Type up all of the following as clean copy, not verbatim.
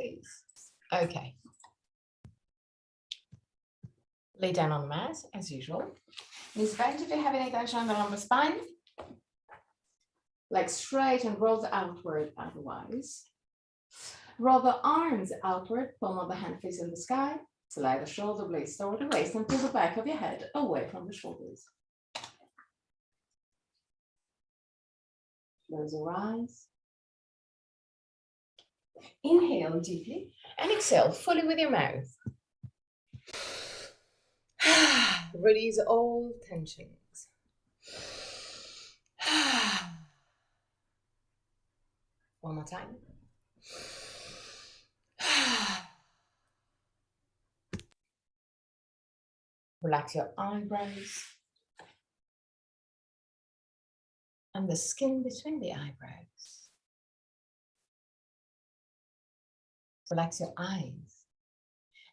please. Okay. Lay down on the mat as usual. Knees bent if you have any tension on the lumbar spine. Legs straight and rolled outward otherwise. Roll the arms outward, palm of the hand facing the sky. Slide the shoulder blades toward the waist and pull the back of your head away from the shoulders. Close your eyes. Inhale deeply and exhale fully with your mouth. Release all tensions. One more time. Relax your eyebrows and the skin between the eyebrows. Relax your eyes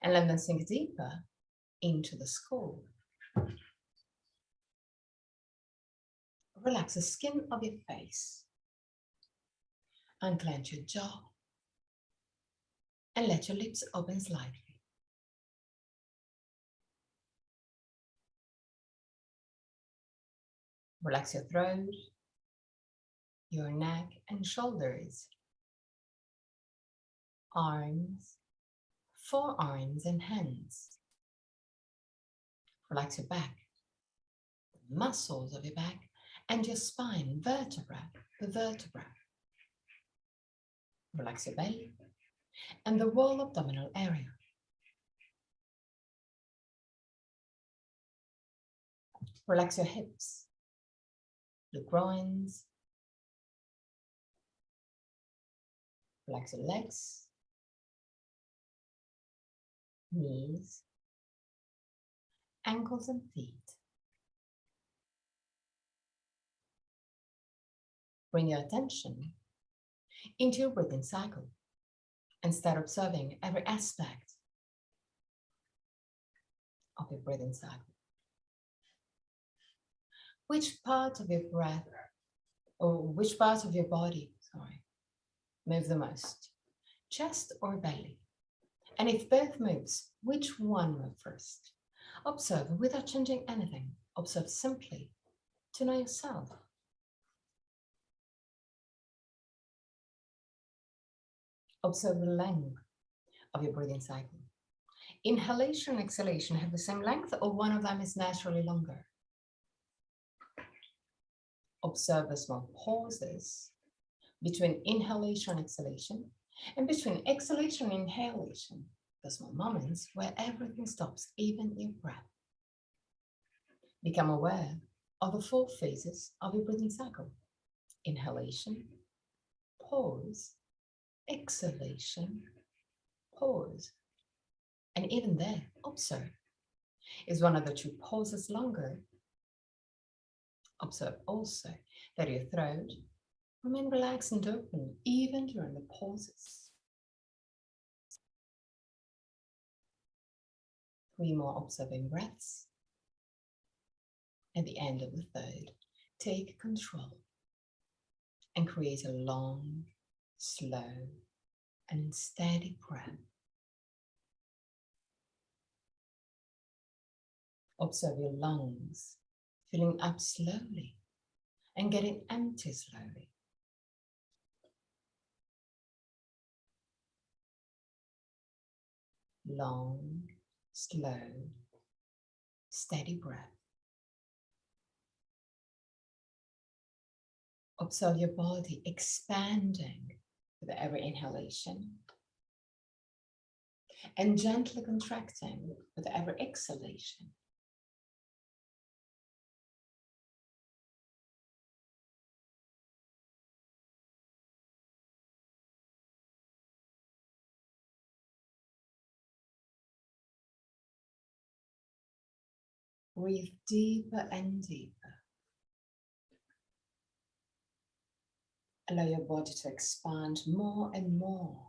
and let them sink deeper into the skull. Relax the skin of your face. Unclench your jaw and let your lips open slightly. Relax your throat, your neck and shoulders, arms, forearms and hands. Relax your back, the muscles of your back and your spine, vertebra to vertebra. Relax your belly and the whole abdominal area. Relax your hips, the groins. Relax your legs, knees, ankles and feet. Bring your attention into your breathing cycle and start observing every aspect of your breathing cycle. Which part of your breath, or which part of your body, move the most? Chest or belly? And if both moves, which one move first? Observe without changing anything. Observe simply to know yourself. Observe the length of your breathing cycle. Inhalation and exhalation have the same length, or one of them is naturally longer. Observe the small pauses between inhalation and exhalation, and between exhalation and inhalation, the small moments where everything stops, even your breath. Become aware of the 4 phases of your breathing cycle: inhalation, pause, exhalation, pause. And even there, observe. Is one of the 2 pauses longer? Observe also that your throat remains relaxed and open even during the pauses. 3 more observing breaths. At the end of the 3rd, take control and create a long, slow, and steady breath. Observe your lungs filling up slowly and getting empty slowly. Long, slow, steady breath. Observe your body expanding with every inhalation and gently contracting with every exhalation. Breathe deeper and deeper. Allow your body to expand more and more.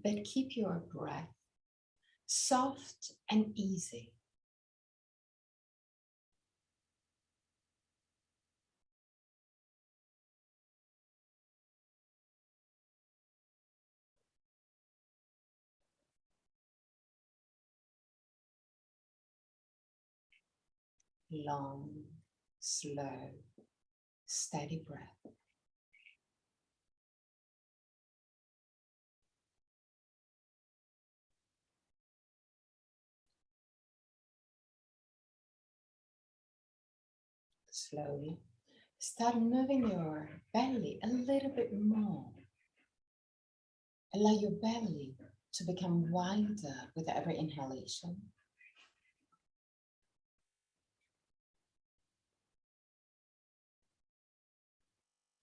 But keep your breath soft and easy. long, slow, steady breath. Slowly start moving your belly a little bit more. Allow your belly to become wider with every inhalation.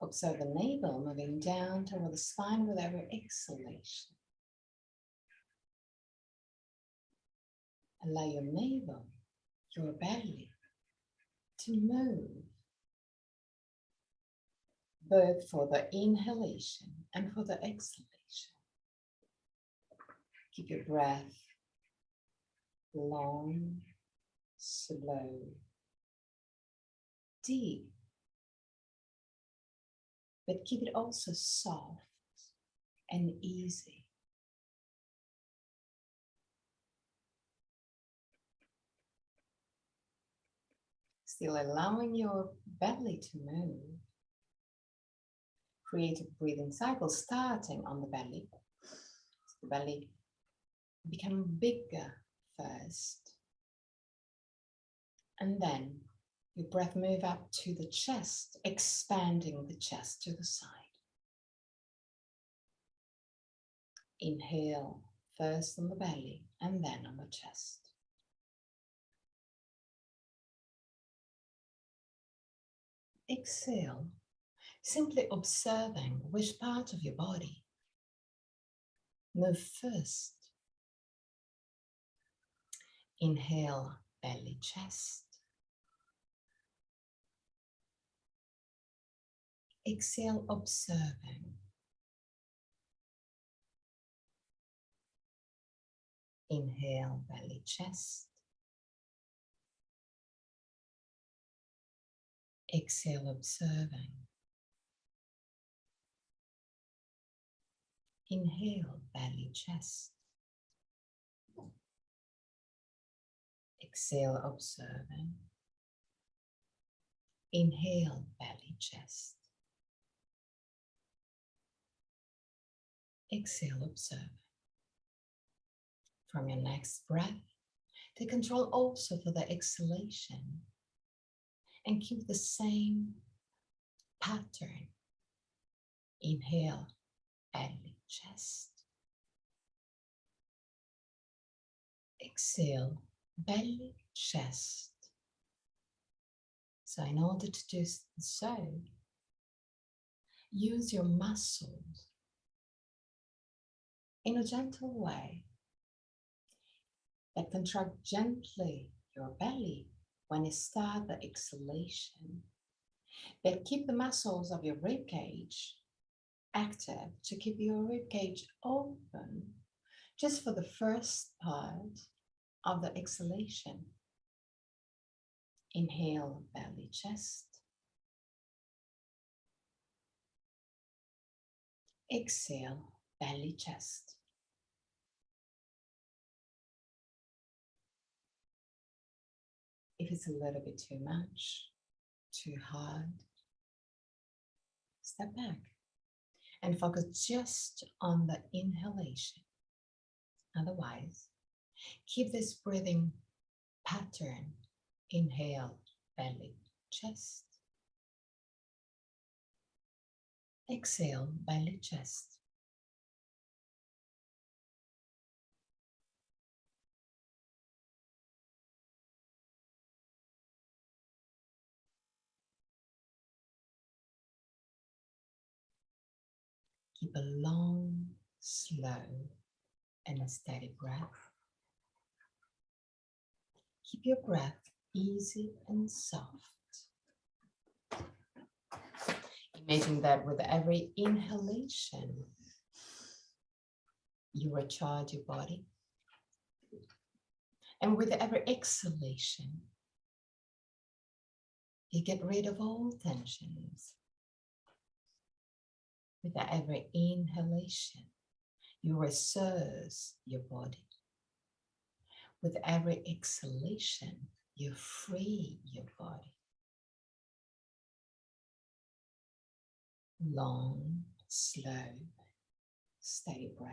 Observe the navel moving down toward the spine with every exhalation. Allow your navel, your belly, to move, both for the inhalation and for the exhalation. Keep your breath long, slow, deep, but keep it also soft and easy. Still allowing your belly to move. Create a breathing cycle starting on the belly. So the belly become bigger first. And then your breath move up to the chest, expanding the chest to the side. Inhale first on the belly and then on the chest. Exhale, simply observing which part of your body move first. Inhale, belly, chest. Exhale, observing. Inhale, belly, chest. Exhale, observing. Inhale, belly, chest. Exhale, observing. Inhale, belly, chest. Exhale, observing. From your next breath, take control also for the exhalation and keep the same pattern. Inhale, belly, chest. Exhale, belly, chest. So in order to do so, use your muscles in a gentle way that contract gently your belly when you start the exhalation, but keep the muscles of your rib cage active to keep your rib cage open just for the first part of the exhalation. Inhale, belly, chest. Exhale, belly, chest. If it's a little bit too much, too hard, step back and focus just on the inhalation. Otherwise, keep this breathing pattern. Inhale, belly, chest. Exhale, belly, chest. Keep a long, slow, and a steady breath. Keep your breath easy and soft. Imagine that with every inhalation, you recharge your body. And with every exhalation, you get rid of all tensions. With every inhalation, you resource your body. With every exhalation, you free your body. Long, slow, steady breath.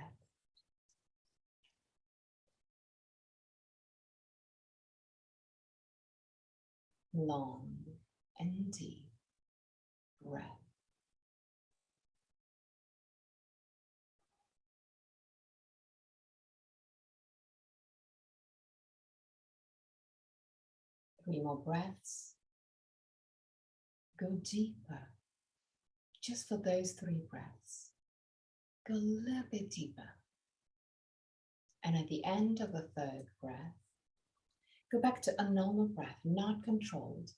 Long and deep breath. Three more breaths. Go deeper. Just for those 3 breaths. Go a little bit deeper. And at the end of the 3rd breath, go back to a normal breath, not controlled.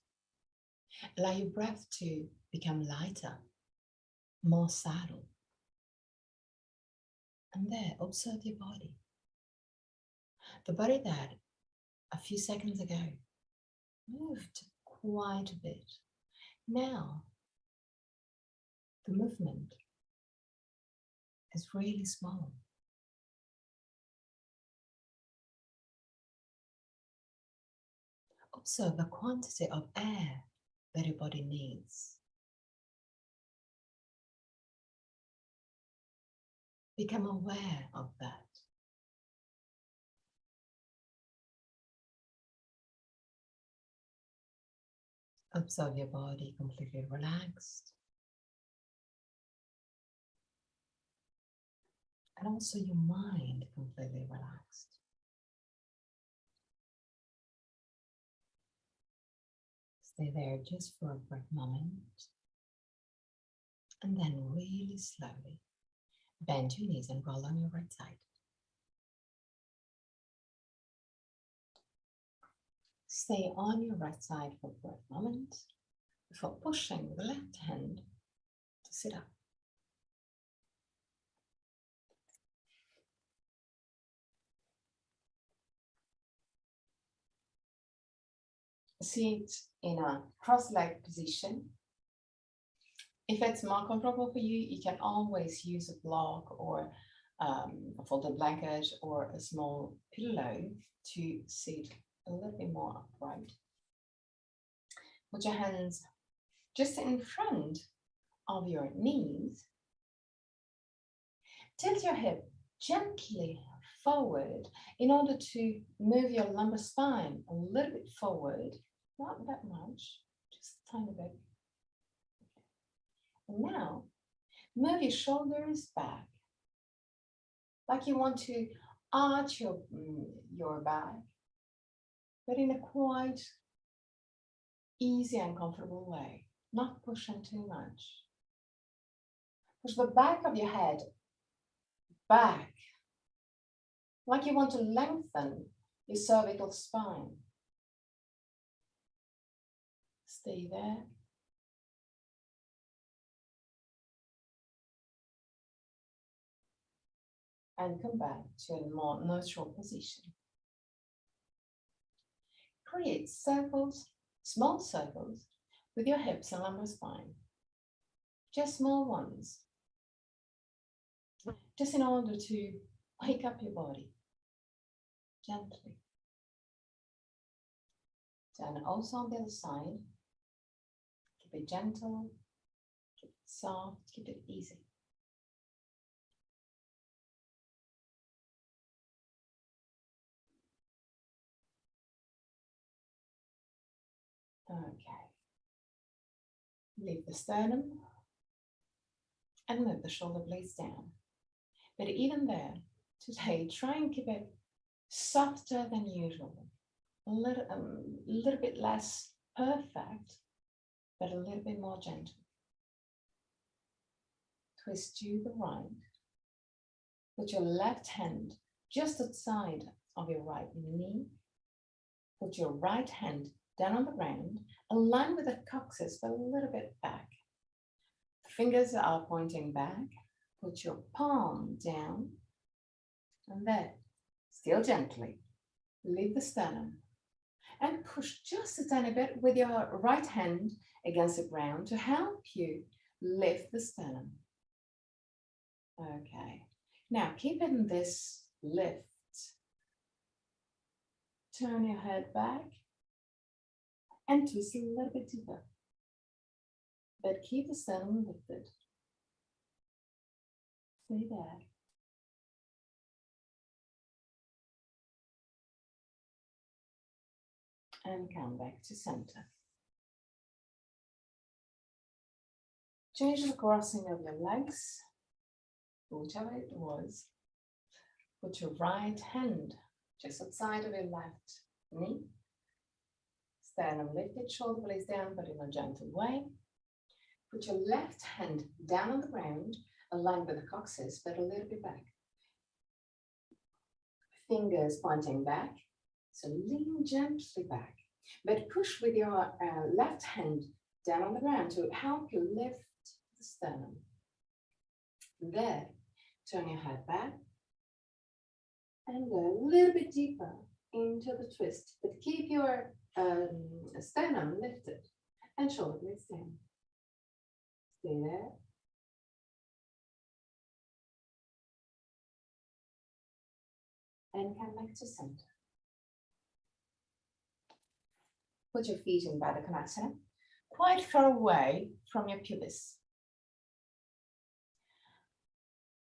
Allow your breath to become lighter, more subtle. And there, observe your body. The body that a few seconds ago moved quite a bit. Now, the movement is really small. Observe the quantity of air that your body needs. Become aware of that. Observe your body completely relaxed. And also your mind completely relaxed. Stay there just for a brief moment. And then really slowly bend your knees and roll on your right side. Stay on your right side for a brief moment before pushing the left hand to sit up. Sit in a cross-legged position. If it's more comfortable for you, you can always use a block or a folded blanket or a small pillow to sit a little bit more upright. Put your hands just in front of your knees. Tilt your hip gently forward in order to move your lumbar spine a little bit forward. Not that much, just a tiny bit. And now, move your shoulders back, like you want to arch your back, but in a quite easy and comfortable way, not pushing too much. Push the back of your head back, like you want to lengthen your cervical spine. Stay there. And come back to a more neutral position. Create circles, small circles, with your hips and lumbar spine. Just small ones. Just in order to wake up your body gently. And also on the other side, keep it gentle, keep it soft, keep it easy. Okay. Leave the sternum and move the shoulder blades down. But even there, today, try and keep it softer than usual. A little bit less perfect, but a little bit more gentle. Twist to the right. Put your left hand just outside of your right knee. Put your right hand down on the ground, align with the coccyx, but a little bit back. Fingers are pointing back. Put your palm down, and then, still gently, leave the sternum and push just a tiny bit with your right hand against the ground to help you lift the sternum. Okay, now keeping this lift, turn your head back and twist a little bit deeper. But keep the sternum lifted. Stay there. And come back to center. Change the crossing of your legs, whichever it was. Put your right hand just outside of your left knee. Sternum lifted, shoulder blades down, but in a gentle way. Put your left hand down on the ground, aligned with the coccyx, but a little bit back. Fingers pointing back, so lean gently back, but push with your left hand down on the ground to help you lift the sternum. Then turn your head back and go a little bit deeper into the twist, but keep your sternum lifted and shoulder blades down. Stay there. And come back to center. Put your feet in Baddha Konasana, quite far away from your pubis.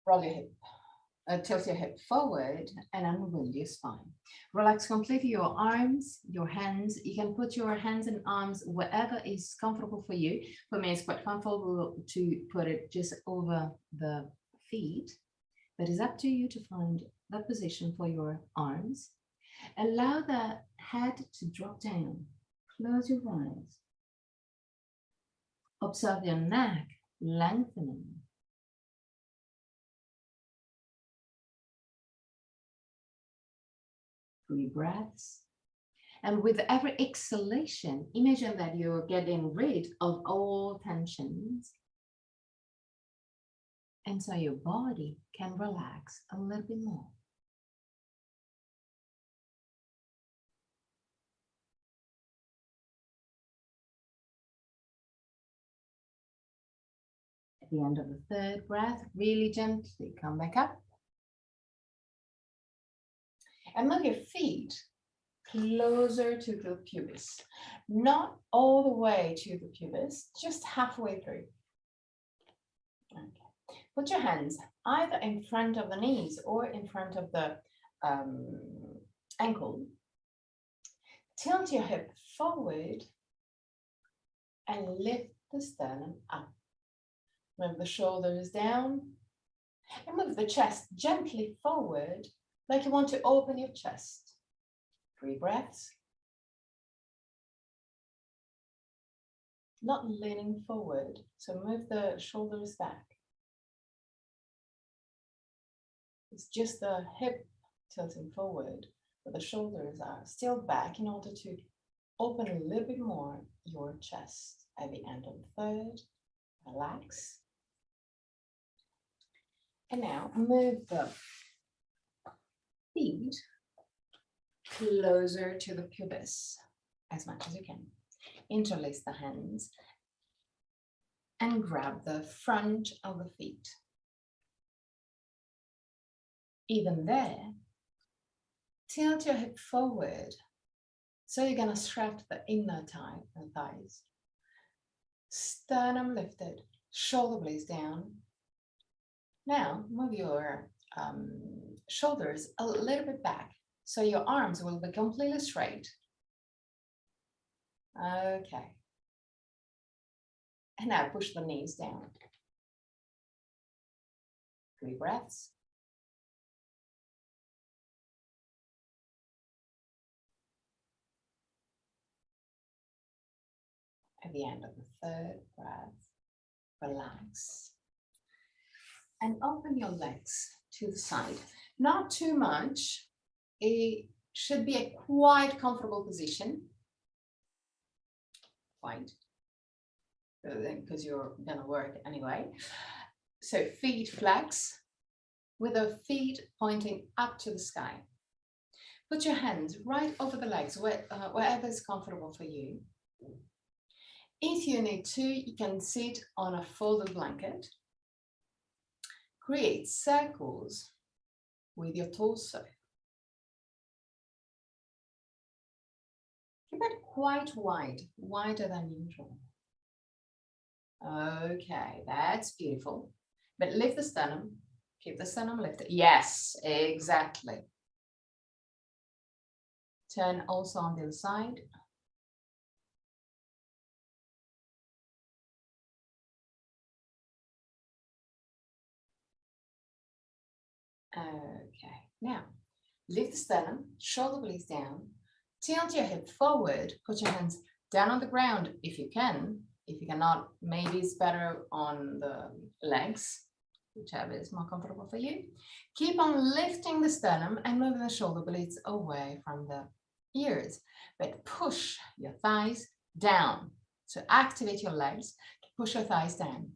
Roll your hip, tilt your hip forward and unwind your spine. Relax completely your arms, your hands. You can put your hands and arms wherever is comfortable for you. For me, it's quite comfortable to put it just over the feet, but it's up to you to find that position for your arms. Allow the head to drop down. Close your eyes. Observe your neck lengthening. 3 breaths. And with every exhalation, imagine that you're getting rid of all tensions. And so your body can relax a little bit more. At the end of the 3rd breath, really gently come back up. And move your feet closer to the pubis. Not all the way to the pubis, just halfway through. Okay. Put your hands either in front of the knees or in front of the ankle. Tilt your hip forward and lift the sternum up. Move the shoulders down and move the chest gently forward, like you want to open your chest. 3 breaths. Not leaning forward, so move the shoulders back. It's just the hip tilting forward, but the shoulders are still back in order to open a little bit more your chest. At the end of the 3rd, relax. And now move the feet closer to the pubis as much as you can. Interlace the hands and grab the front of the feet. Even there, tilt your hip forward. So you're going to stretch the inner thigh and thighs. Sternum lifted, shoulder blades down. Now move your shoulders a little bit back, so your arms will be completely straight. Okay. And now push the knees down. 3 breaths. At the end of the 3rd breath, relax. And open your legs to the side. Not too much. It should be a quite comfortable position. Quite. Because you're gonna work anyway. So feet flex with the feet pointing up to the sky. Put your hands right over the legs, wherever is comfortable for you. If you need to, you can sit on a folded blanket. Create circles with your torso. Keep it quite wide, wider than usual. Okay, that's beautiful. But lift the sternum, keep the sternum lifted. Yes, exactly. Turn also on the other side. Okay, now lift the sternum, shoulder blades down, tilt your hip forward, put your hands down on the ground if you can. If you cannot, maybe it's better on the legs, whichever is more comfortable for you. Keep on lifting the sternum and moving the shoulder blades away from the ears, but push your thighs down. So activate your legs, push your thighs down.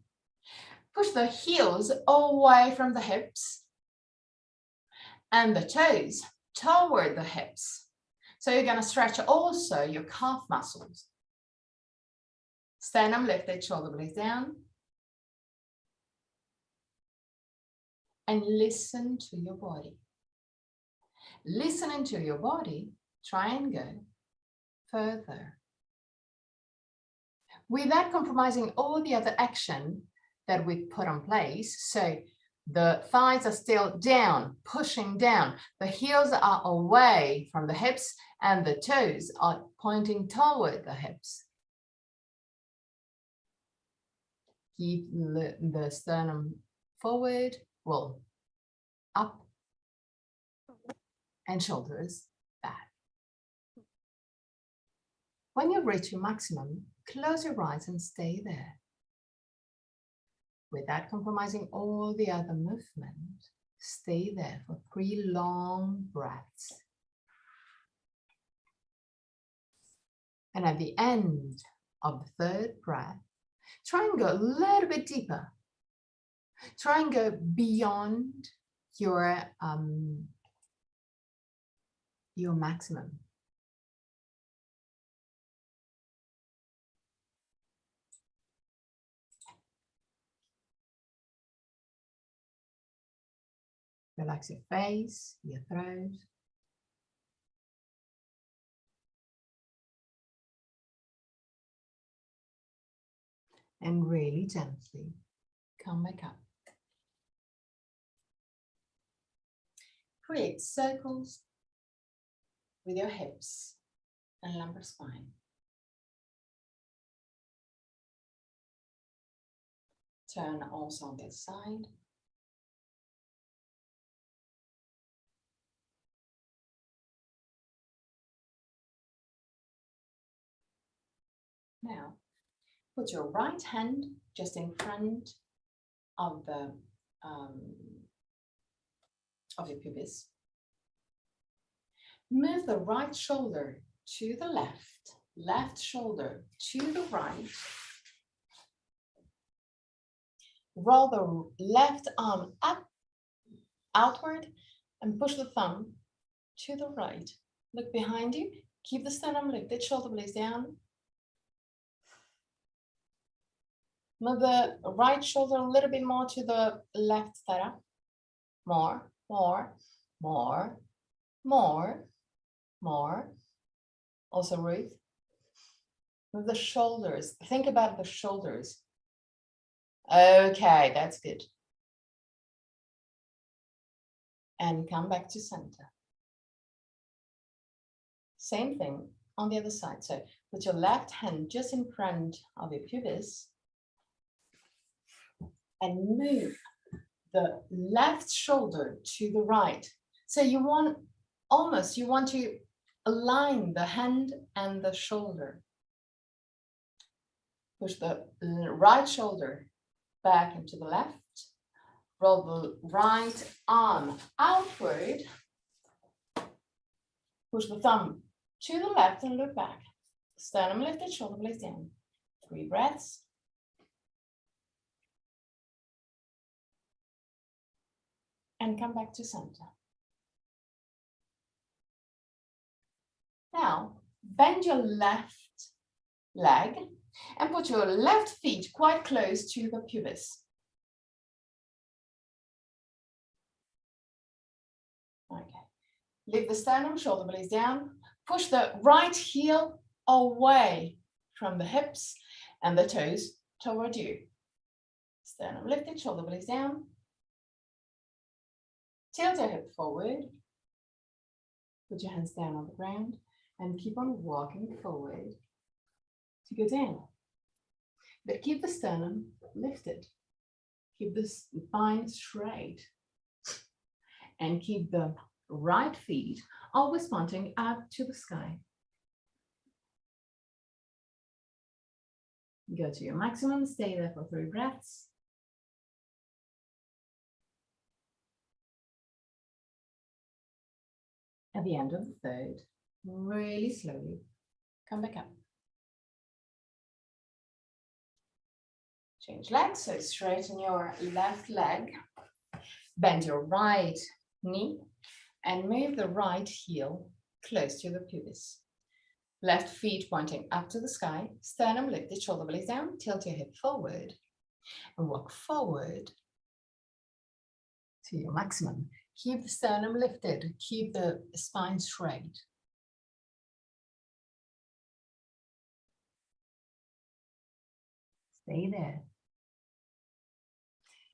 Push the heels away from the hips and the toes toward the hips. So you're going to stretch also your calf muscles. Sternum lifted, shoulder blades down. And listen to your body. Listening to your body, try and go further. Without compromising all the other action that we put in place. So the thighs are still down, pushing down. The heels are away from the hips and the toes are pointing toward the hips. Keep the sternum forward, well, up, and shoulders back. When you reach your maximum, close your eyes and stay there. Without compromising all the other movement, stay there for 3 long breaths. And at the end of the 3rd breath, try and go a little bit deeper. Try and go beyond your maximum. Relax your face, your throat. And really gently come back up. Create circles with your hips and lumbar spine. Turn also on this side. Now, put your right hand just in front of the of your pubis. Move the right shoulder to the left, left shoulder to the right. Roll the left arm up, outward, and push the thumb to the right. Look behind you. Keep the sternum lifted, shoulder blades down. Move the right shoulder a little bit more to the left, Tara. More, more, more, more, more. Also, Ruth. Move the shoulders. Think about the shoulders. Okay, that's good. And come back to center. Same thing on the other side. So put your left hand just in front of your pubis and move the left shoulder to the right. So you want to align the hand and the shoulder. Push the right shoulder back into the left. Roll the right arm outward. Push the thumb to the left and look back. Sternum lifted, shoulder blades down. 3 breaths. And come back to center. Now, bend your left leg and put your left feet quite close to the pubis. Okay. Lift the sternum, shoulder blades down. Push the right heel away from the hips and the toes toward you. Sternum lifted, shoulder blades down. Tilt your hip forward. Put your hands down on the ground and keep on walking forward to go down. But keep the sternum lifted. Keep the spine straight. And keep the right feet always pointing up to the sky. Go to your maximum, stay there for 3 breaths. At the end of the third, really slowly, come back up. Change legs, so straighten your left leg, bend your right knee, and move the right heel close to the pubis. Left feet pointing up to the sky, sternum lifted, shoulder blades down, tilt your hip forward, and walk forward to your maximum. Keep the sternum lifted, keep the spine straight. Stay there.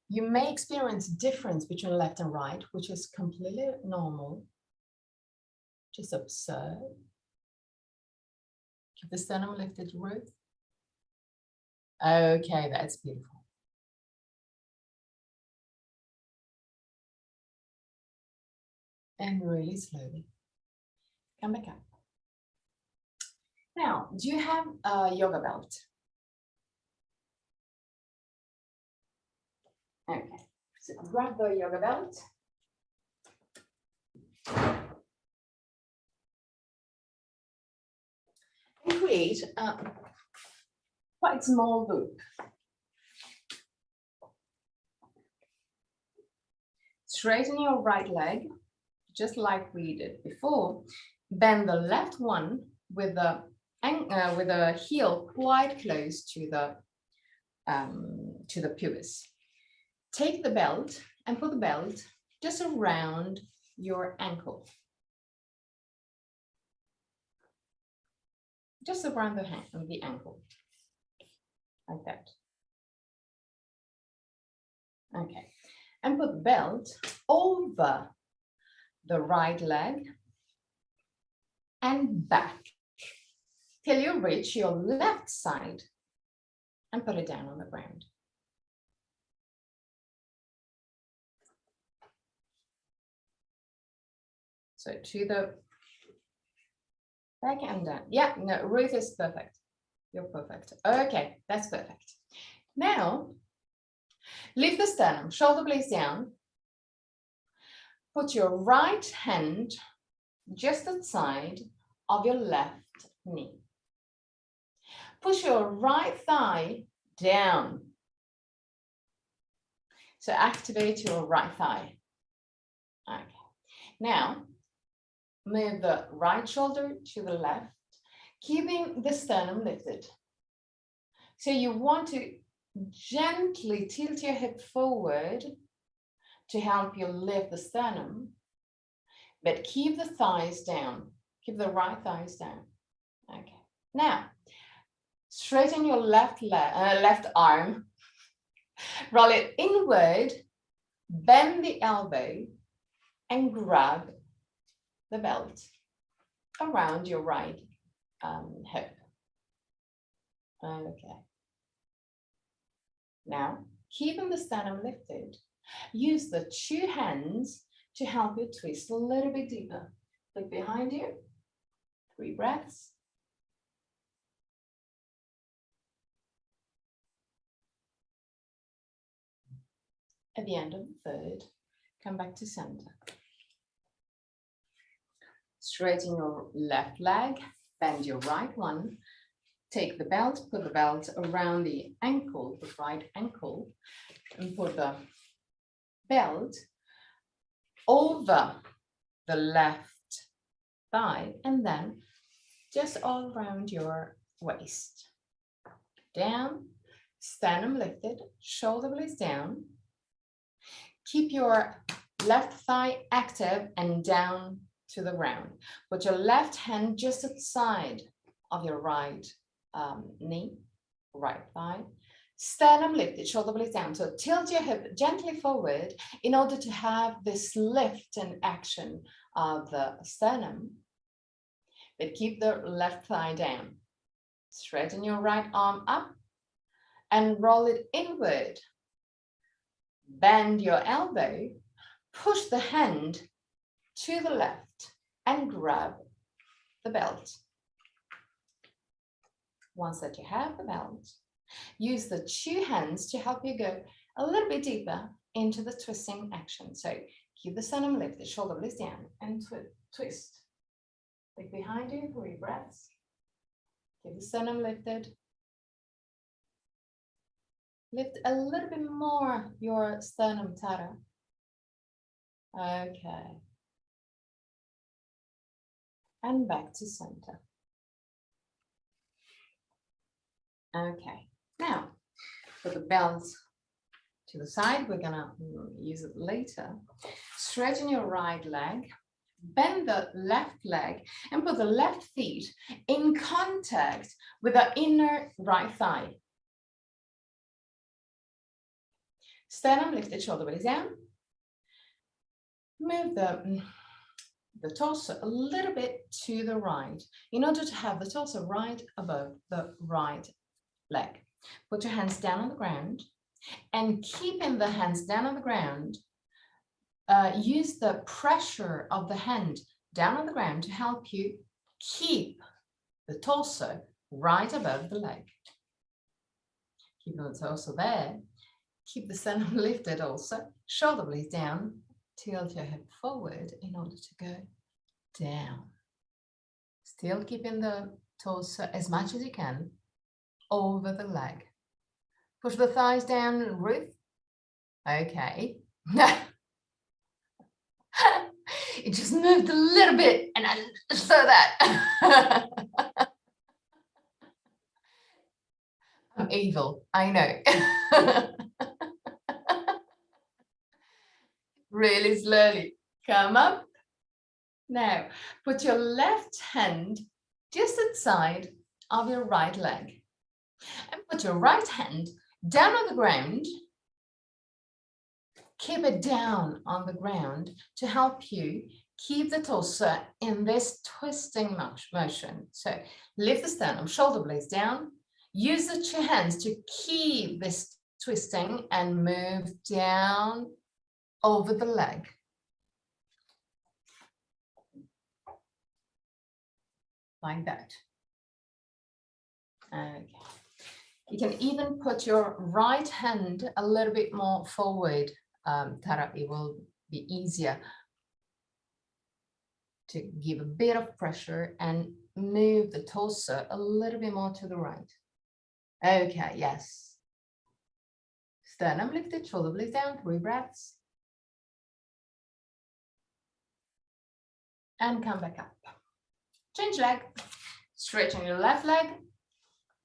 You may experience difference between left and right, which is completely normal. Just observe. Keep the sternum lifted, Ruth. Okay, that's beautiful. And really slowly, come back up. Now, do you have a yoga belt? Okay, so grab the yoga belt. And create a quite small loop. Straighten your right leg, just like we did before. Bend the left one with the heel quite close to the pubis. Take the belt and put the belt just around your ankle. Just around the ankle, like that. Okay, and put the belt over the right leg and back till you reach your left side and put it down on the ground. So to the back and down. Yeah, no, Ruth is perfect. You're perfect. Okay, that's perfect. Now, lift the sternum, shoulder blades down. Put your right hand just outside of your left knee. Push your right thigh down. So activate your right thigh. Okay. Now, move the right shoulder to the left, keeping the sternum lifted. So you want to gently tilt your hip forward to help you lift the sternum, but keep the thighs down. Keep the right thighs down. Okay. Now, straighten your left arm, roll it inward, bend the elbow, and grab the belt around your right hip. Okay. Now, keeping the sternum lifted, use the 2 hands to help you twist a little bit deeper. Look behind you. 3 breaths. At the end of the third, come back to center. Straighten your left leg, bend your right one. Take the belt, put the belt around the ankle, the right ankle, and put the belt over the left thigh, and then just all around your waist. Down, sternum lifted, shoulder blades down. Keep your left thigh active and down to the ground. Put your left hand just outside of your right knee, right thigh. Sternum lifted, shoulder blades down. So tilt your hip gently forward in order to have this lift and action of the sternum. But keep the left thigh down. Straighten your right arm up and roll it inward. Bend your elbow, push the hand to the left and grab the belt. Once that you have the belt, use the two hands to help you go a little bit deeper into the twisting action. So keep the sternum lifted, shoulder blades down, and twist. Look behind you, 3 breaths. Keep the sternum lifted. Lift a little bit more your sternum, Tara. Okay. And back to center. Okay. Now, put the belt to the side. We're gonna use it later. Straighten your right leg. Bend the left leg and put the left feet in contact with the inner right thigh. Sternum lifted, shoulder blades down. Move the torso a little bit to the right in order to have the torso right above the right leg. Put your hands down on the ground, and keeping the hands down on the ground, use the pressure of the hand down on the ground to help you keep the torso right above the leg. Keep the torso there. Keep the sternum lifted also. Shoulder blades down. Tilt your hip forward in order to go down. Still keeping the torso as much as you can over the leg. Push the thighs down, Ruth. Okay. It just moved a little bit, and I saw that. I'm evil, I know. Really slowly. Come up. Now, put your left hand just outside of your right leg. And put your right hand down on the ground. Keep it down on the ground to help you keep the torso in this twisting motion. So lift the sternum, shoulder blades down. Use the 2 hands to keep this twisting and move down over the leg. Like that. Okay. You can even put your right hand a little bit more forward, Tara. It will be easier to give a bit of pressure and move the torso a little bit more to the right. Okay, yes. Sternum lifted, shoulder blades down, 3 breaths. And come back up. Change leg. Straighten your left leg.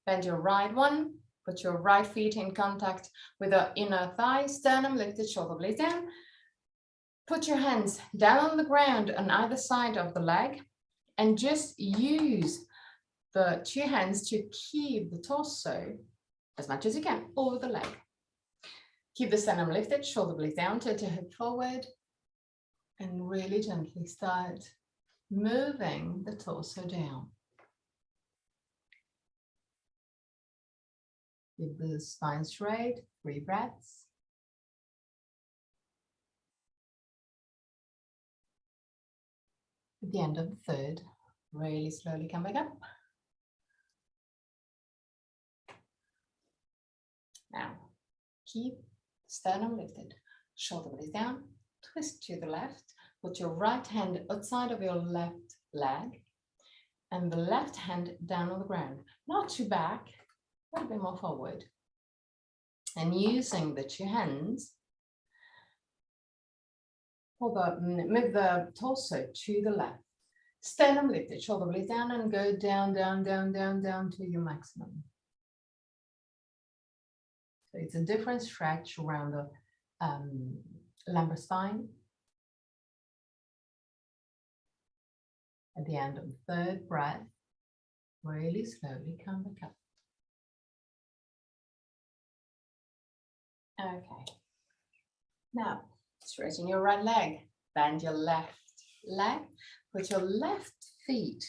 Bend your right one. Put your right feet in contact with the inner thigh. Sternum lifted, shoulder blades down. Put your hands down on the ground on either side of the leg. And just use the 2 hands to keep the torso as much as you can over the leg. Keep the sternum lifted, shoulder blades down, tilt your hip forward. And really gently start moving the torso down. Keep the spine straight, 3 breaths. At the end of the 3rd, really slowly come back up. Now, keep sternum lifted, shoulder blades down, twist to the left, put your right hand outside of your left leg, and the left hand down on the ground, not too back, a little bit more forward. And using the 2 hands, move the torso to the left. Sternum lifted, shoulder blades down, and go down, down, down, down, down to your maximum. So it's a different stretch around the lumbar spine. At the end of the 3rd breath, Really slowly come back up. Okay. Now, straighten your right leg. Bend your left leg. Put your left feet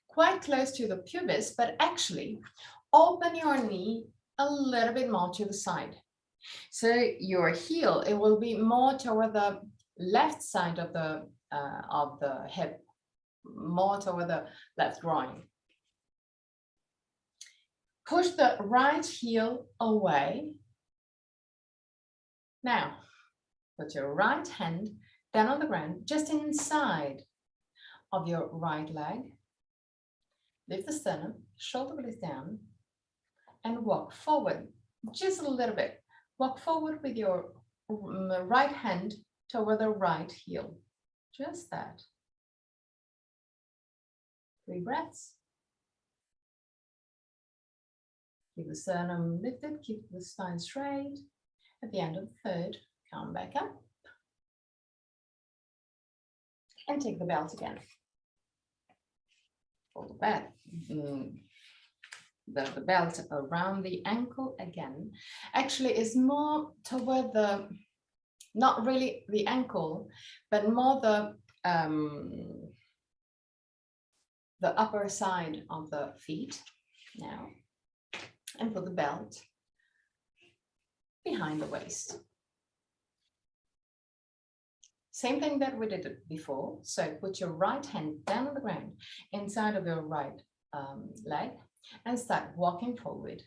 quite close to the pubis, but actually open your knee a little bit more to the side. So your heel, it will be more toward the left side of the hip, more toward the left groin. Push the right heel away. Now, put your right hand down on the ground, just inside of your right leg. Lift the sternum, shoulder blades down, and walk forward just a little bit. Walk forward with your right hand toward the right heel. Just that. 3 breaths. Keep the sternum lifted, keep the spine straight. At the end of the third, come back up. And take the belt again. Hold the belt. The belt around the ankle again. Actually is more toward the, not really the ankle, but more the upper side of the feet now. And put the belt behind the waist. Same thing that we did before. So put your right hand down on the ground inside of your right leg and start walking forward.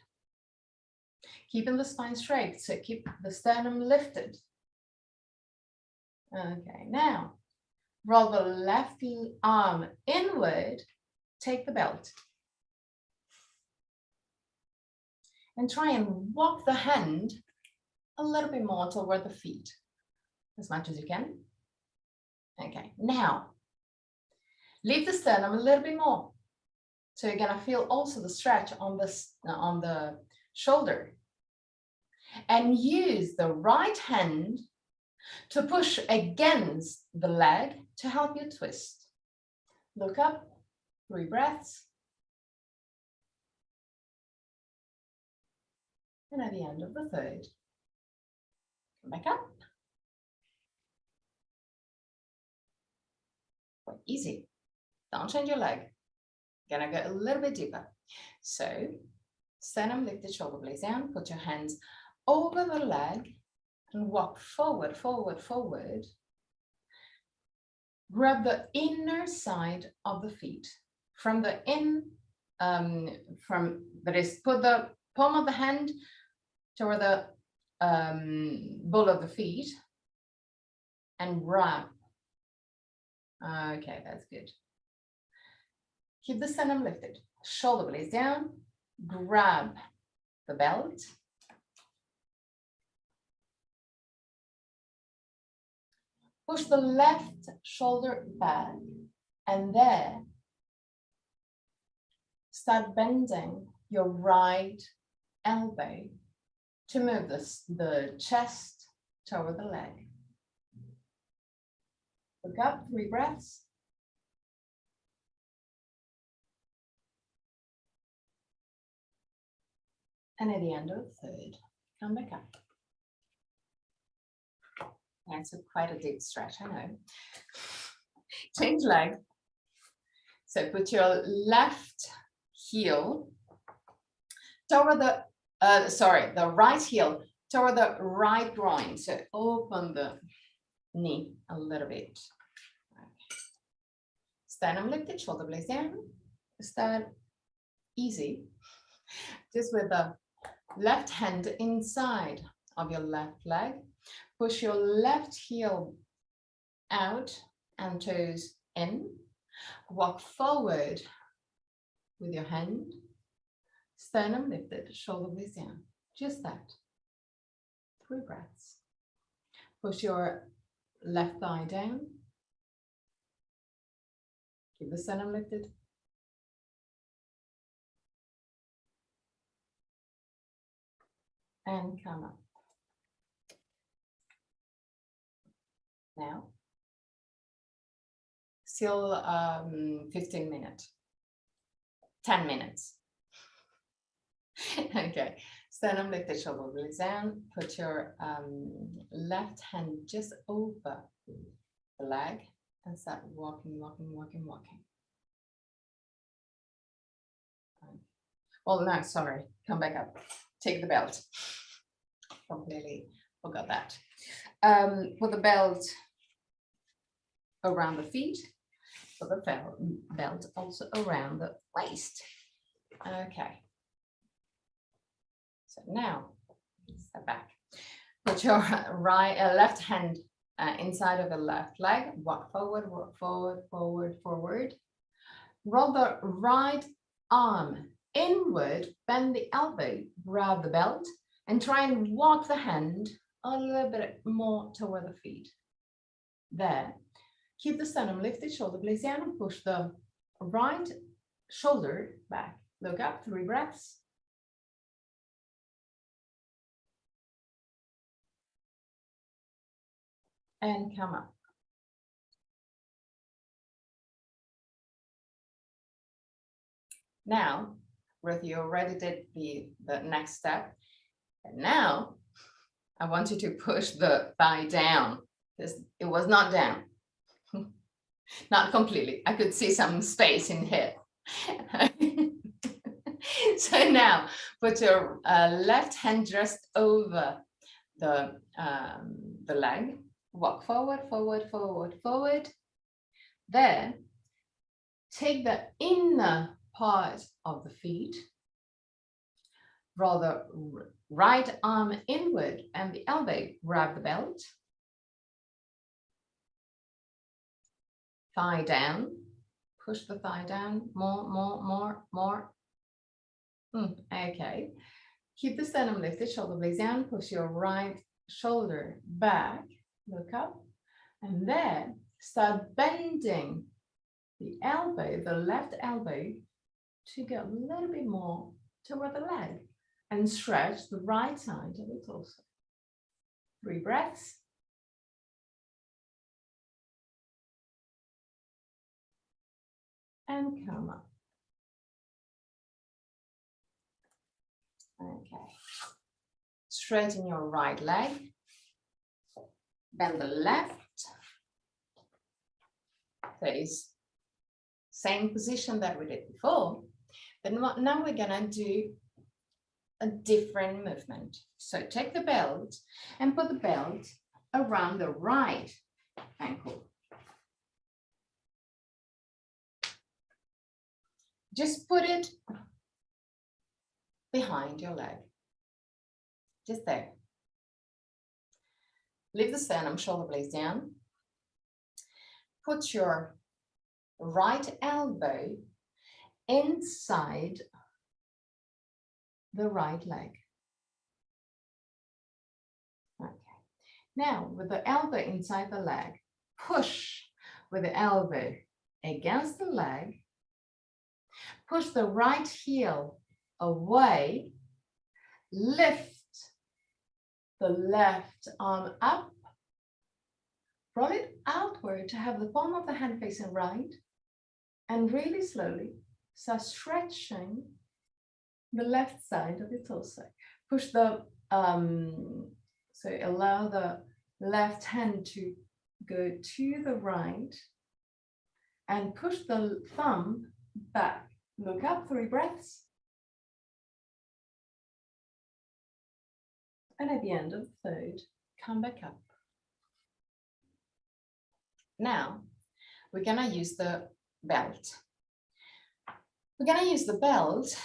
Keeping the spine straight, so keep the sternum lifted. Okay, now roll the left arm inward, take the belt. And try and walk the hand a little bit more toward the feet, as much as you can. Okay, now, lift the sternum a little bit more. So you're gonna feel also the stretch on the shoulder. And use the right hand to push against the leg to help you twist. Look up, 3 breaths. And at the end of the third, come back up. Quite easy. Don't change your leg. Gonna go a little bit deeper. So, sternum lifted, shoulder blades down. Put your hands over the leg and walk forward, forward, forward. Grab the inner side of the feet. From the put the palm of the hand toward the ball of the feet and grab. Okay, that's good. Keep the sternum lifted, shoulder blades down, grab the belt. Push the left shoulder back and there start bending your right elbow to move the chest toward the leg. Look up, 3 breaths. And at the end of the third, come back up. That's quite a deep stretch, I know. Change leg. So put your left heel toward the right heel toward the right groin. So open the knee a little bit. Okay. Sternum lifted, shoulder blades down. Start easy. Just with the left hand inside of your left leg. Push your left heel out and toes in. Walk forward with your hand. Sternum lifted, shoulder blades down. Just that. 3 breaths. Push your left thigh down. Keep the sternum lifted. And come up. Now, still 15 minutes. 10 minutes. Okay, sternum lifted, shoulder blades down. Put your left hand just over the leg and start walking, walking, walking, walking. Well, no, sorry, come back up. Take the belt. Completely forgot that. Put the belt around the feet. Put the belt also around the waist. Okay. So now, step back. Put your left hand inside of the left leg. Walk forward, forward, forward, forward. Roll the right arm inward, bend the elbow, grab the belt, and try and walk the hand a little bit more toward the feet. There. Keep the sternum lifted, shoulder blades down, and push the right shoulder back. Look up, 3 breaths. And come up. Now, you already did the next step. And now, I want you to push the thigh down, because it was not down. Not completely. I could see some space in here. So now, put your left hand just over the leg. Walk forward, forward, forward, forward. Then, take the inner part of the feet. Roll the right arm inward and the elbow, grab the belt. Thigh down, push the thigh down, more. Okay. Keep the sternum lifted, shoulder blades down, push your right shoulder back, look up, and then start bending the elbow, the left elbow, to go a little bit more toward the leg, and stretch the right side of the torso. 3 breaths. And come up. Okay. Straighten your right leg. Bend the left. That is same position that we did before. But now we're gonna do a different movement. So take the belt and put the belt around the right ankle. Just put it behind your leg, just there. Leave the sternum, shoulder blades down. Put your right elbow inside the right leg. Okay. Now, with the elbow inside the leg, push with the elbow against the leg. Push the right heel away. Lift the left arm up. Roll it outward to have the palm of the hand facing right. And really slowly start stretching the left side of the torso. Push the, so allow the left hand to go to the right and push the thumb back. Look up, 3 breaths. And at the end of the 3rd, come back up. Now, we're gonna use the belt. We're gonna use the belt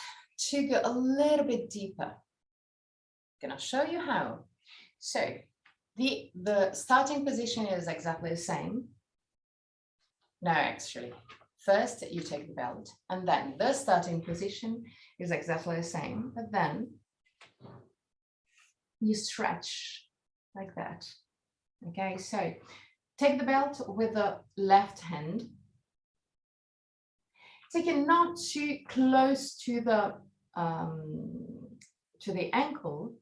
to go a little bit deeper. I'm gonna show you how. So, the starting position is exactly the same. No, actually. First, you take the belt, and then the starting position is exactly the same, but then you stretch like that. Okay, so take the belt with the left hand. Take it not too close to the ankle,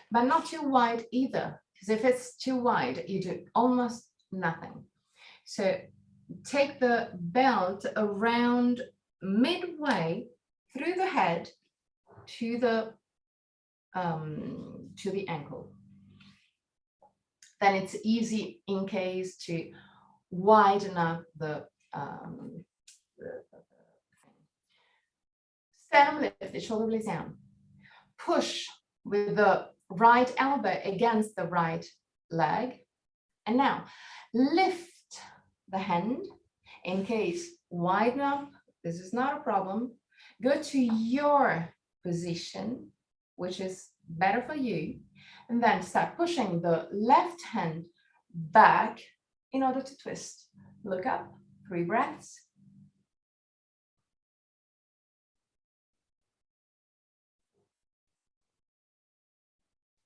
but not too wide either, because if it's too wide, you do almost nothing. So take the belt around midway through the head to the ankle. Then it's easy in case to widen up the sternum lifted, shoulder blades down. Push with the right elbow against the right leg. And now lift the hand. In case, widen up. This is not a problem. Go to your position, which is better for you. And then start pushing the left hand back in order to twist. Look up, 3 breaths.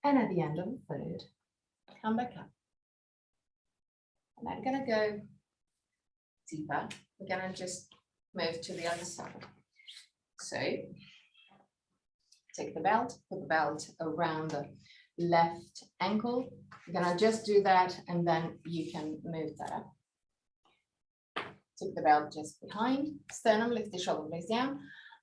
And at the end of the third, come back up. And I'm gonna go deeper. We're gonna just move to the other side. So take the belt, put the belt around the left ankle. We're gonna just do that and then you can move that up. Take the belt just behind, sternum, lift the shoulder blades down,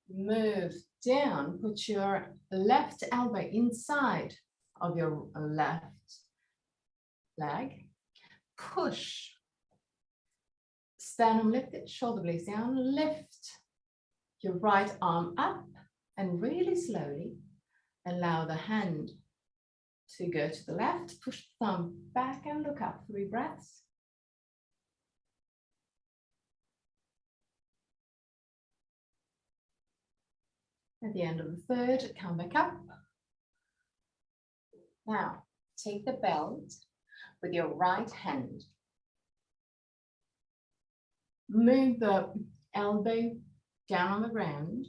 move down, put your left elbow inside of your left leg, push, sternum lifted, shoulder blades down, lift your right arm up and really slowly allow the hand to go to the left, push the thumb back and look up, 3 breaths. At the end of the third, come back up. Now, take the belt with your right hand. Move the elbow down on the ground.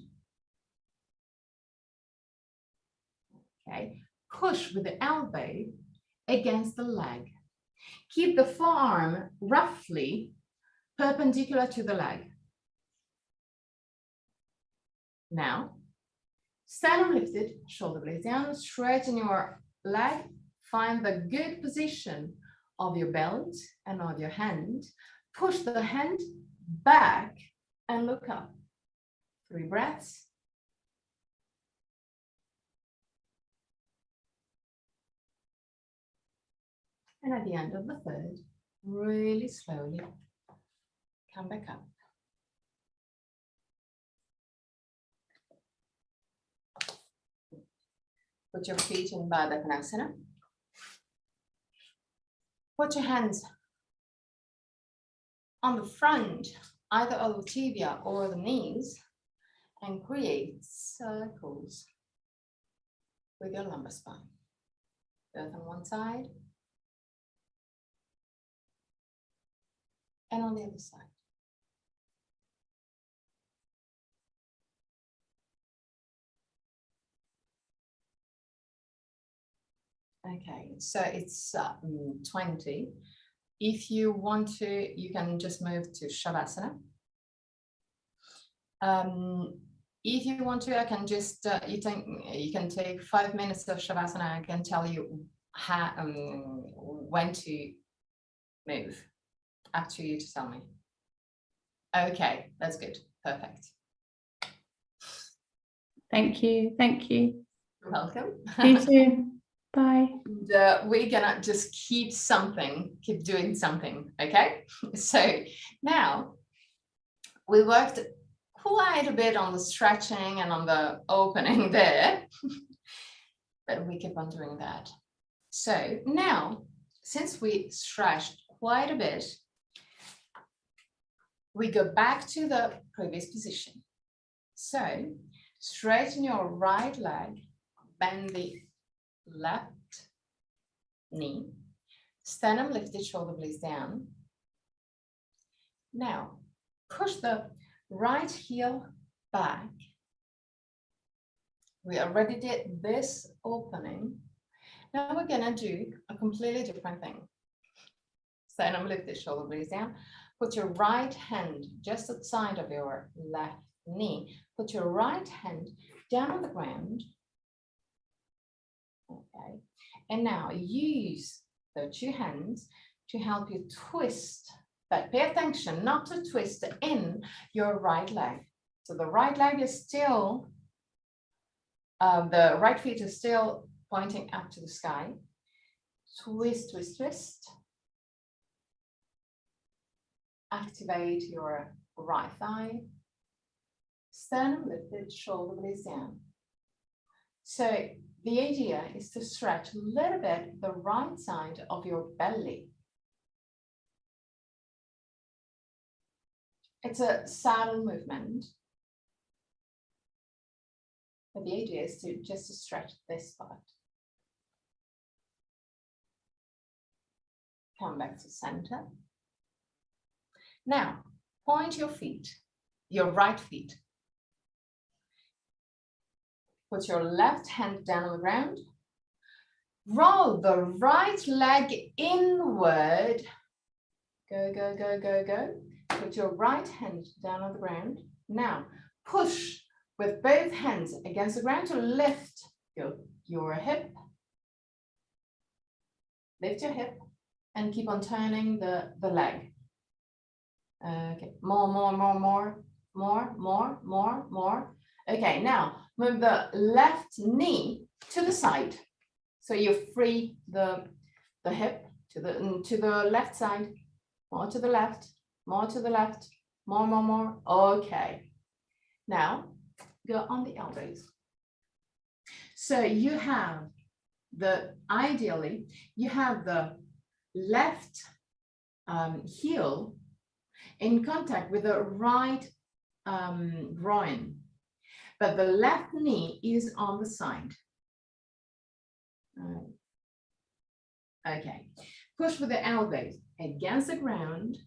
Okay, push with the elbow against the leg. Keep the forearm roughly perpendicular to the leg. Now, sternum lifted, shoulder blades down, straighten your leg, find the good position of your belt and of your hand. Push the hand back and look up. 3 breaths. And at the end of the third, really slowly come back up. Put your feet in Baddha Konasana. Put your hands on the front, either of the tibia or the knees, and create circles with your lumbar spine. Both on one side and on the other side. Okay, so it's 20. If you want to, you can just move to Shavasana. If you want to, I can just, you can take 5 minutes of Shavasana. I can tell you how, when to move. Up to you to tell me. Okay, that's good. Perfect. Thank you. Thank you. You're welcome. You too. Bye. And, we're gonna just keep doing something, okay? So now we worked quite a bit on the stretching and on the opening there, but we keep on doing that. So now, since we stretched quite a bit, we go back to the previous position. So straighten your right leg, bend the left knee, sternum lifted, shoulder blades down. Now push the right heel back. We already did this opening. Now we're gonna do a completely different thing. Sternum lifted, shoulder blades down. Put your right hand just outside of your left knee. Put your right hand down on the ground. Okay, and now use the 2 hands to help you twist, but pay attention not to twist in your right leg. So the right leg is still, the right feet is still pointing up to the sky. Twist, twist, twist. Activate your right thigh. Sternum lifted, shoulder blades down. So the idea is to stretch a little bit the right side of your belly. It's a subtle movement, but the idea is to just stretch this part. Come back to center. Now, point your feet, your right feet. Put your left hand down on the ground. Roll the right leg inward. Go, go, go, go, go. Put your right hand down on the ground. Now, push with both hands against the ground to lift your hip. Lift your hip and keep on turning the leg. Okay, more. Okay, now move the left knee to the side. So you free the hip to the left side, more to the left, more to the left, more. Okay. Now go on the elbows. So you have ideally, you have the left heel in contact with the right groin, but the left knee is on the side. Okay, push with the elbows against the ground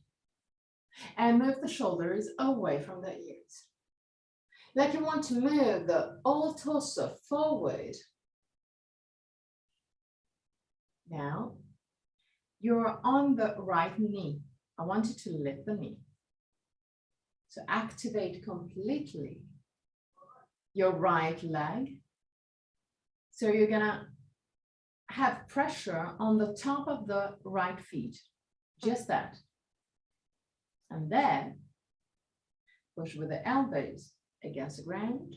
and move the shoulders away from the ears. Like you want to move the whole torso forward. Now, you're on the right knee. I want you to lift the knee. So activate completely your right leg. So you're gonna have pressure on the top of the right feet, just that. And then push with the elbows against the ground.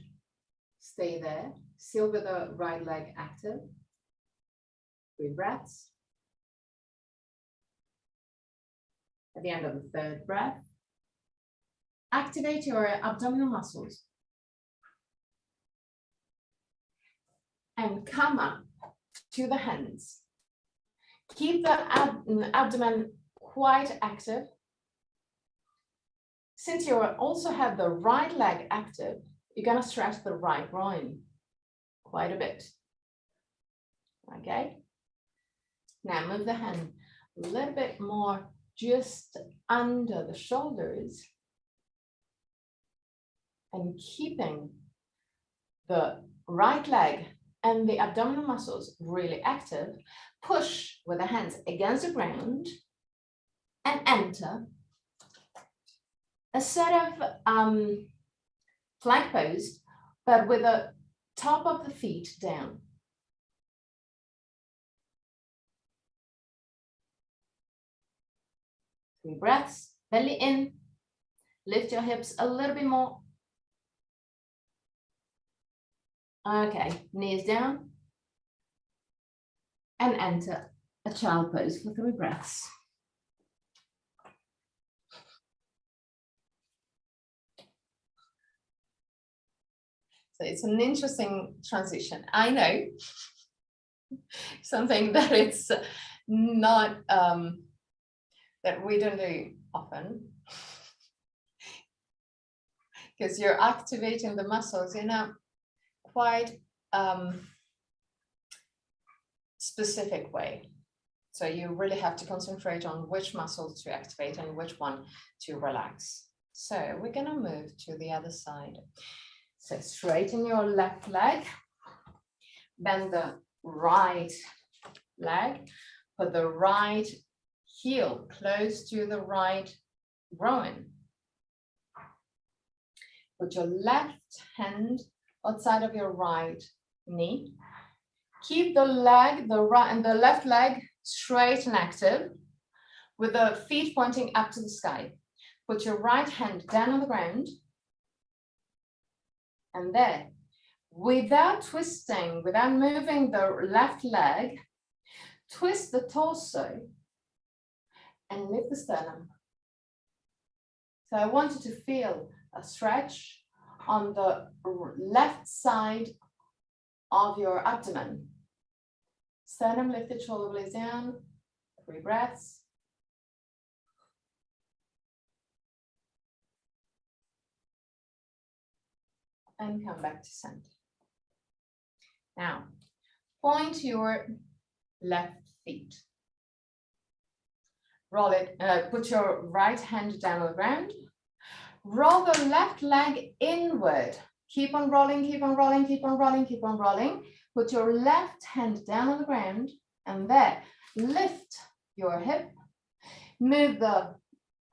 Stay there, still with the right leg active. 3 breaths. At the end of the 3rd breath, activate your abdominal muscles. And come up to the hands. Keep the abdomen quite active. Since you also have the right leg active, you're going to stretch the right groin quite a bit. Okay? Now move the hand a little bit more just under the shoulders and keeping the right leg and the abdominal muscles really active. Push with the hands against the ground and enter a sort of plank pose, but with the top of the feet down. Three breaths, belly in, lift your hips a little bit more. Okay, knees down, and enter a child pose for 3 breaths. So it's an interesting transition. I know something that it's not, that we don't do often, because you're activating the muscles in a quite specific way. So you really have to concentrate on which muscles to activate and which one to relax. So we're gonna move to the other side. So straighten your left leg, bend the right leg, put the right heel close to the right groin. Put your left hand outside of your right knee. Keep the leg, the right and the left leg straight and active with the feet pointing up to the sky. Put your right hand down on the ground And then, without twisting, without moving the left leg, twist the torso and lift the sternum. So I want you to feel a stretch on the left side of your abdomen. Sternum lifted, shoulder blades down, 3 breaths. And come back to center. Now, point your left feet. Roll it, put your right hand down on the ground. Roll the left leg inward. Keep on rolling, keep on rolling, keep on rolling, keep on rolling. Put your left hand down on the ground and there, lift your hip. Move the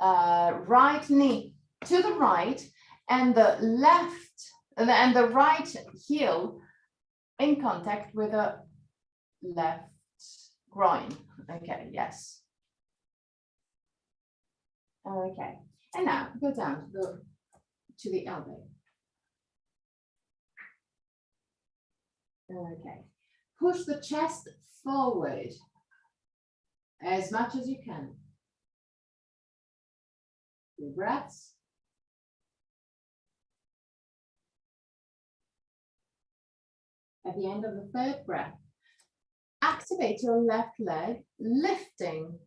right knee to the right and the left and the right heel in contact with the left groin. Okay, yes. Okay, and now go down to the elbow. Okay, push the chest forward as much as you can. 2 breaths. At the end of the 3rd breath, activate your left leg, lifting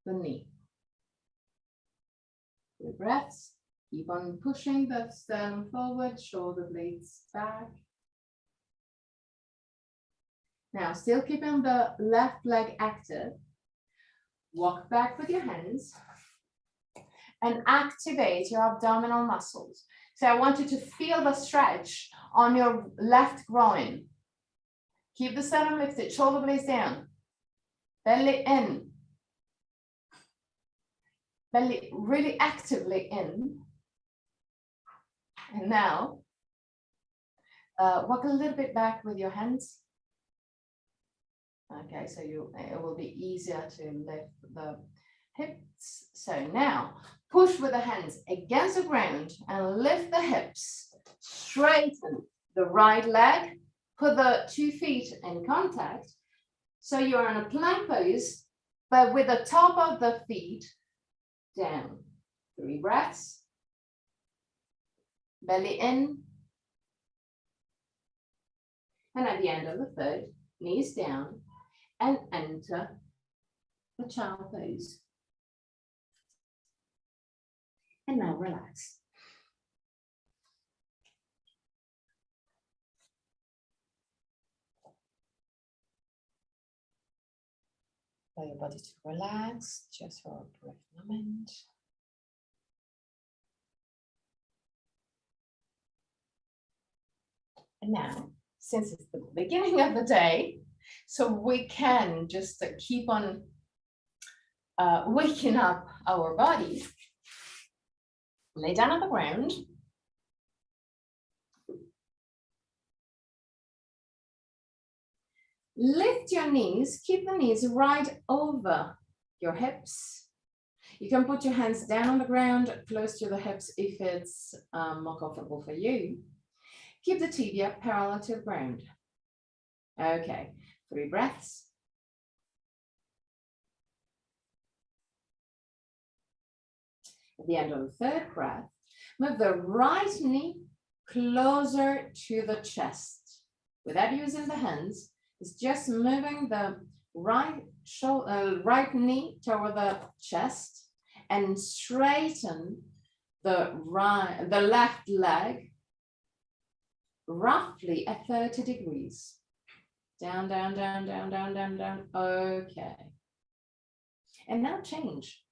the knee. 2 breaths. Keep on pushing the sternum forward, shoulder blades back. Now, still keeping the left leg active, walk back with your hands and activate your abdominal muscles. So I want you to feel the stretch on your left groin. Keep the sternum lifted, shoulder blades down, belly in, belly really actively in. And now, walk a little bit back with your hands. Okay, so it will be easier to lift the hips. So now, push with the hands against the ground and lift the hips. Straighten the right leg. Put the 2 feet in contact. So you're in a plank pose, but with the top of the feet down. 3 breaths. Belly in. And at the end of the 3rd, knees down and enter the child pose. And now relax. Allow your body to relax just for a brief moment. And now, since it's the beginning of the day, so we can just keep on waking up our body. Lay down on the ground. Lift your knees, keep the knees right over your hips. You can put your hands down on the ground, close to the hips if it's more comfortable for you. Keep the tibia parallel to the ground. Okay, 3 breaths. At the end of the 3rd breath, move the right knee closer to the chest. Without using the hands, it's just moving the right knee toward the chest and straighten the left leg roughly at 30 degrees. Down, down, down, down, down, down, down. Okay. And now change.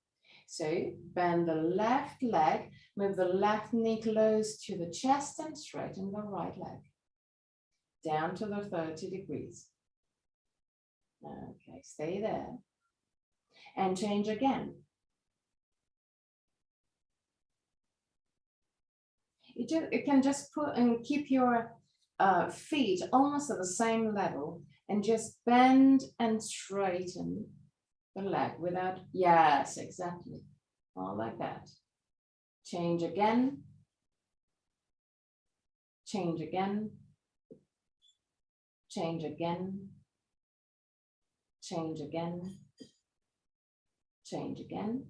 So bend the left leg, move the left knee close to the chest and straighten the right leg. Down to the 30 degrees. Okay, stay there. And change again. You can just put and keep your feet almost at the same level and just bend and straighten the leg without, yes, exactly. All like that. Change again. Change again. Change again. Change again. Change again.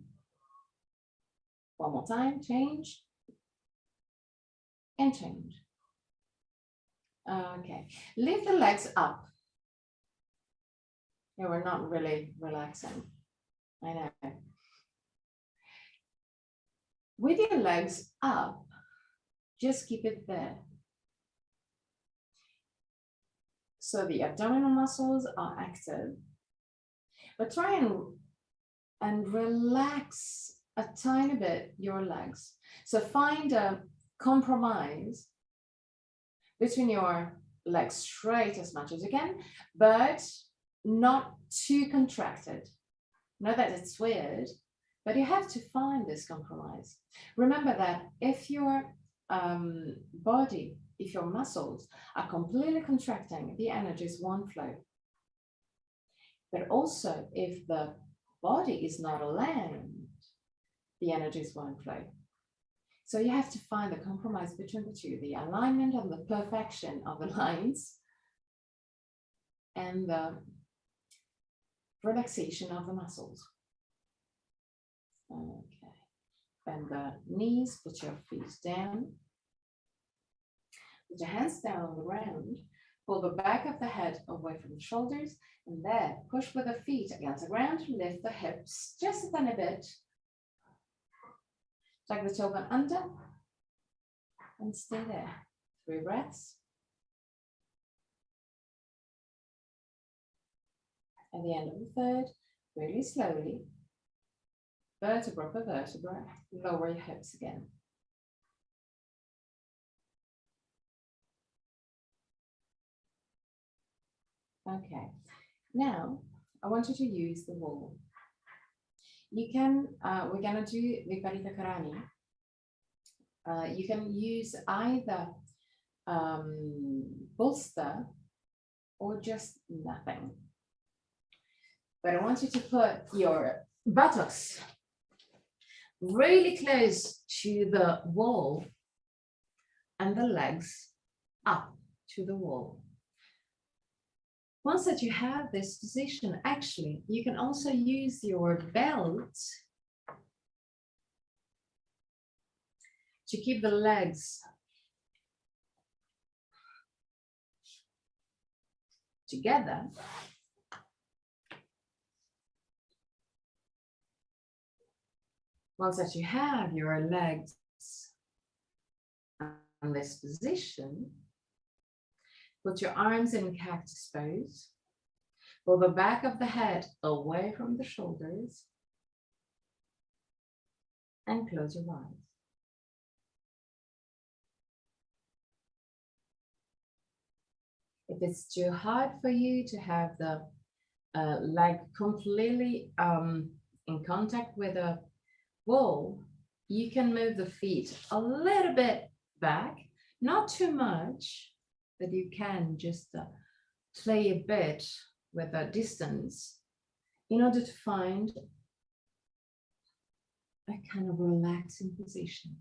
One more time, change. And change. Okay, lift the legs up. Yeah, we're not really relaxing. I know. With your legs up, just keep it there. So the abdominal muscles are active, but try and relax a tiny bit your legs. So find a compromise between your legs straight as much as you can, but not too contracted. Know that it's weird, but you have to find this compromise. Remember that if your body, if your muscles are completely contracting, the energies won't flow. But also, if the body is not aligned, the energies won't flow. So you have to find the compromise between the two, the alignment and the perfection of the lines and the relaxation of the muscles. Okay, bend the knees, put your feet down. Put your hands down on the ground, pull the back of the head away from the shoulders, and there, push with the feet against the ground, lift the hips just a tiny bit. Drag the tailbone under, and stay there. 3 breaths. At the end of the third, really slowly, vertebra per vertebra, lower your hips again. Okay, now I want you to use the wall. You can, we're gonna do Viparita Karani. You can use either bolster or just nothing. But I want you to put your buttocks really close to the wall and the legs up to the wall. Once that you have this position, actually, you can also use your belt to keep the legs together. Once that you have your legs in this position, put your arms in cactus pose. Pull the back of the head away from the shoulders and close your eyes. If it's too hard for you to have the leg completely in contact with the wall, you can move the feet a little bit back, not too much, but you can just play a bit with a distance in order to find a kind of relaxing position.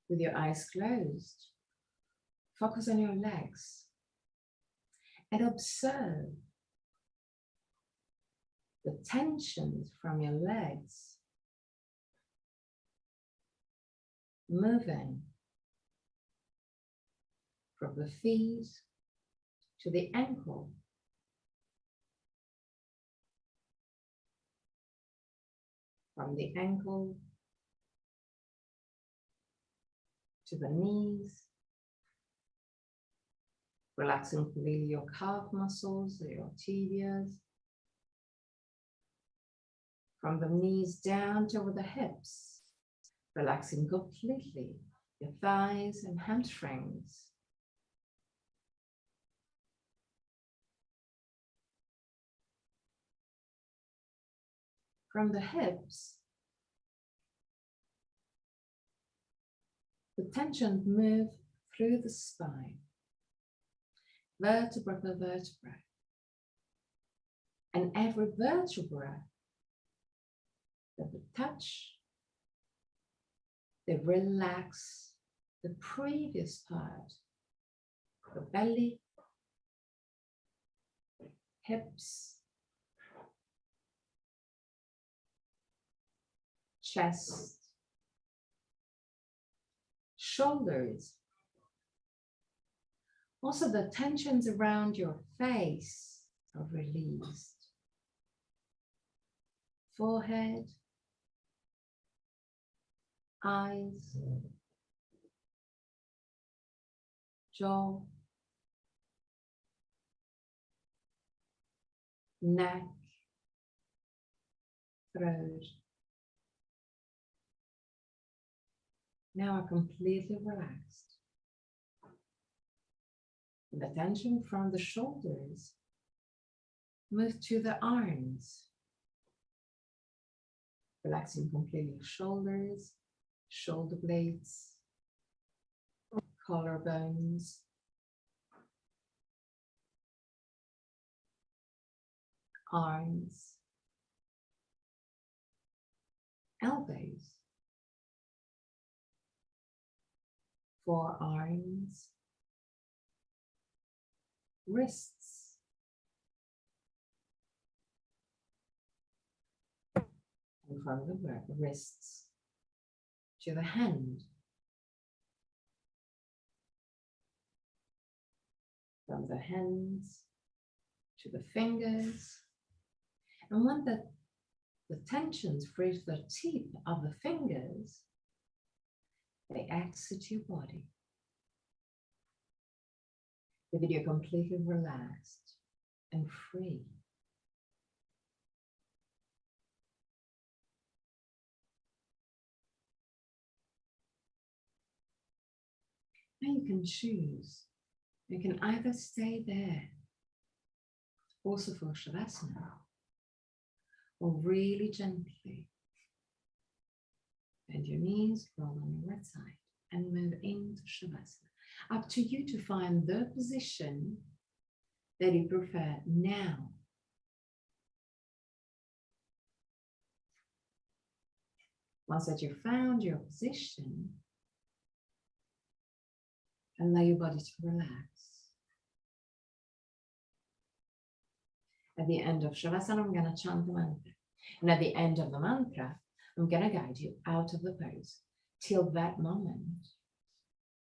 With your eyes closed, focus on your legs and observe the tensions from your legs moving from the feet to the ankle, from the ankle to the knees, relaxing completely your calf muscles, your tibias, from the knees down to the hips, relaxing completely your thighs and hamstrings. From the hips, the tension move through the spine, vertebra per vertebra. And every vertebra that we touch, they relax the previous part, the belly, hips, chest, shoulders. Also, the tensions around your face are released. Forehead, eyes, jaw, neck, throat. Now are completely relaxed. The tension from the shoulders move to the arms, relaxing completely shoulders, shoulder blades, collarbones, arms, elbows, forearms, wrists, and from the wrists to the hand, from the hands to the fingers. And when the tensions reach the tip of the fingers, they exit your body. Leaving you completely relaxed and free. Now you can choose. You can either stay there, also for Shavasana, or really gently bend your knees, roll on your right side, and move into Shavasana. Up to you to find the position that you prefer now. Once that you've found your position, allow your body to relax. At the end of Shavasana, I'm going to chant the mantra. And at the end of the mantra, I'm going to guide you out of the pose. Till that moment,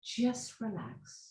just relax.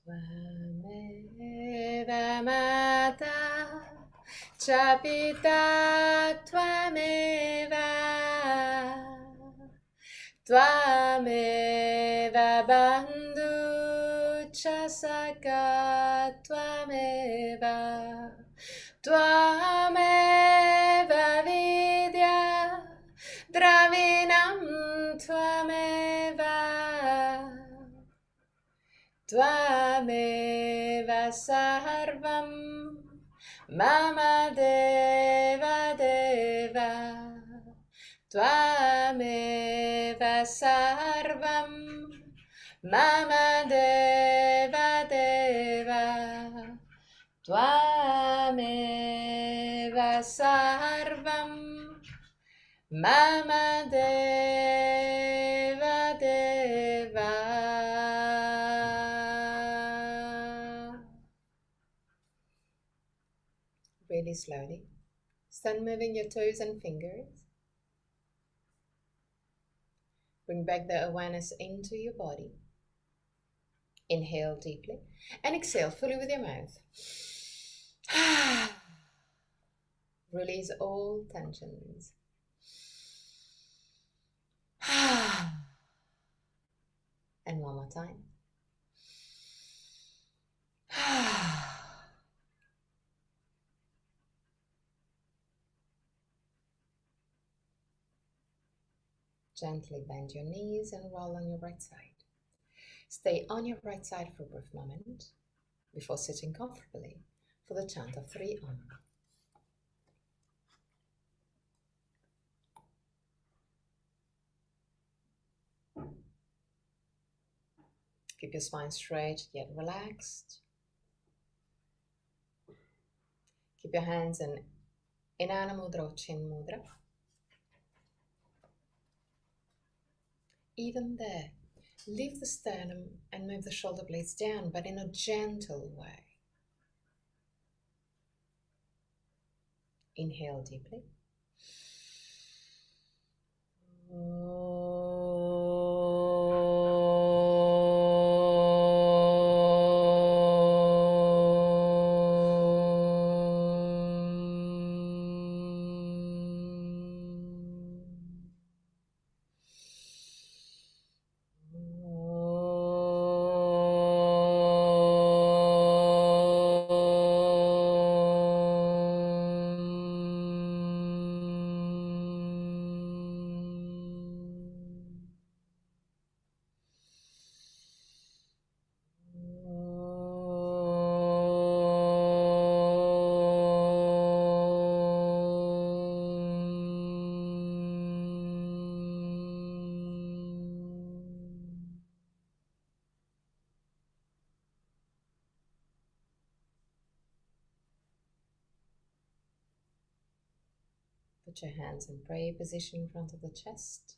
Tvameva Mata Chapita Tvameva Tvameva Bandhu Chasaka Tvameva Tvameva Vidya Dravinam Tvameva Tvameva Sarvam Mama Deva Deva Tvameva Sarvam Mama Deva Deva Tvameva Sarvam Mama Deva Deva. Really slowly. Start moving your toes and fingers. Bring back the awareness into your body. Inhale deeply and exhale fully with your mouth. Release all tensions. And one more time. Gently bend your knees and roll on your right side. Stay on your right side for a brief moment before sitting comfortably for the chant of 3 Om. Keep your spine straight yet relaxed. Keep your hands in Inanna Mudra or Chin Mudra. Even there, lift the sternum and move the shoulder blades down, but in a gentle way. Inhale deeply. Put your hands in prayer position in front of the chest.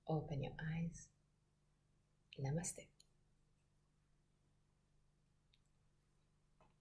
Open your eyes. Namaste.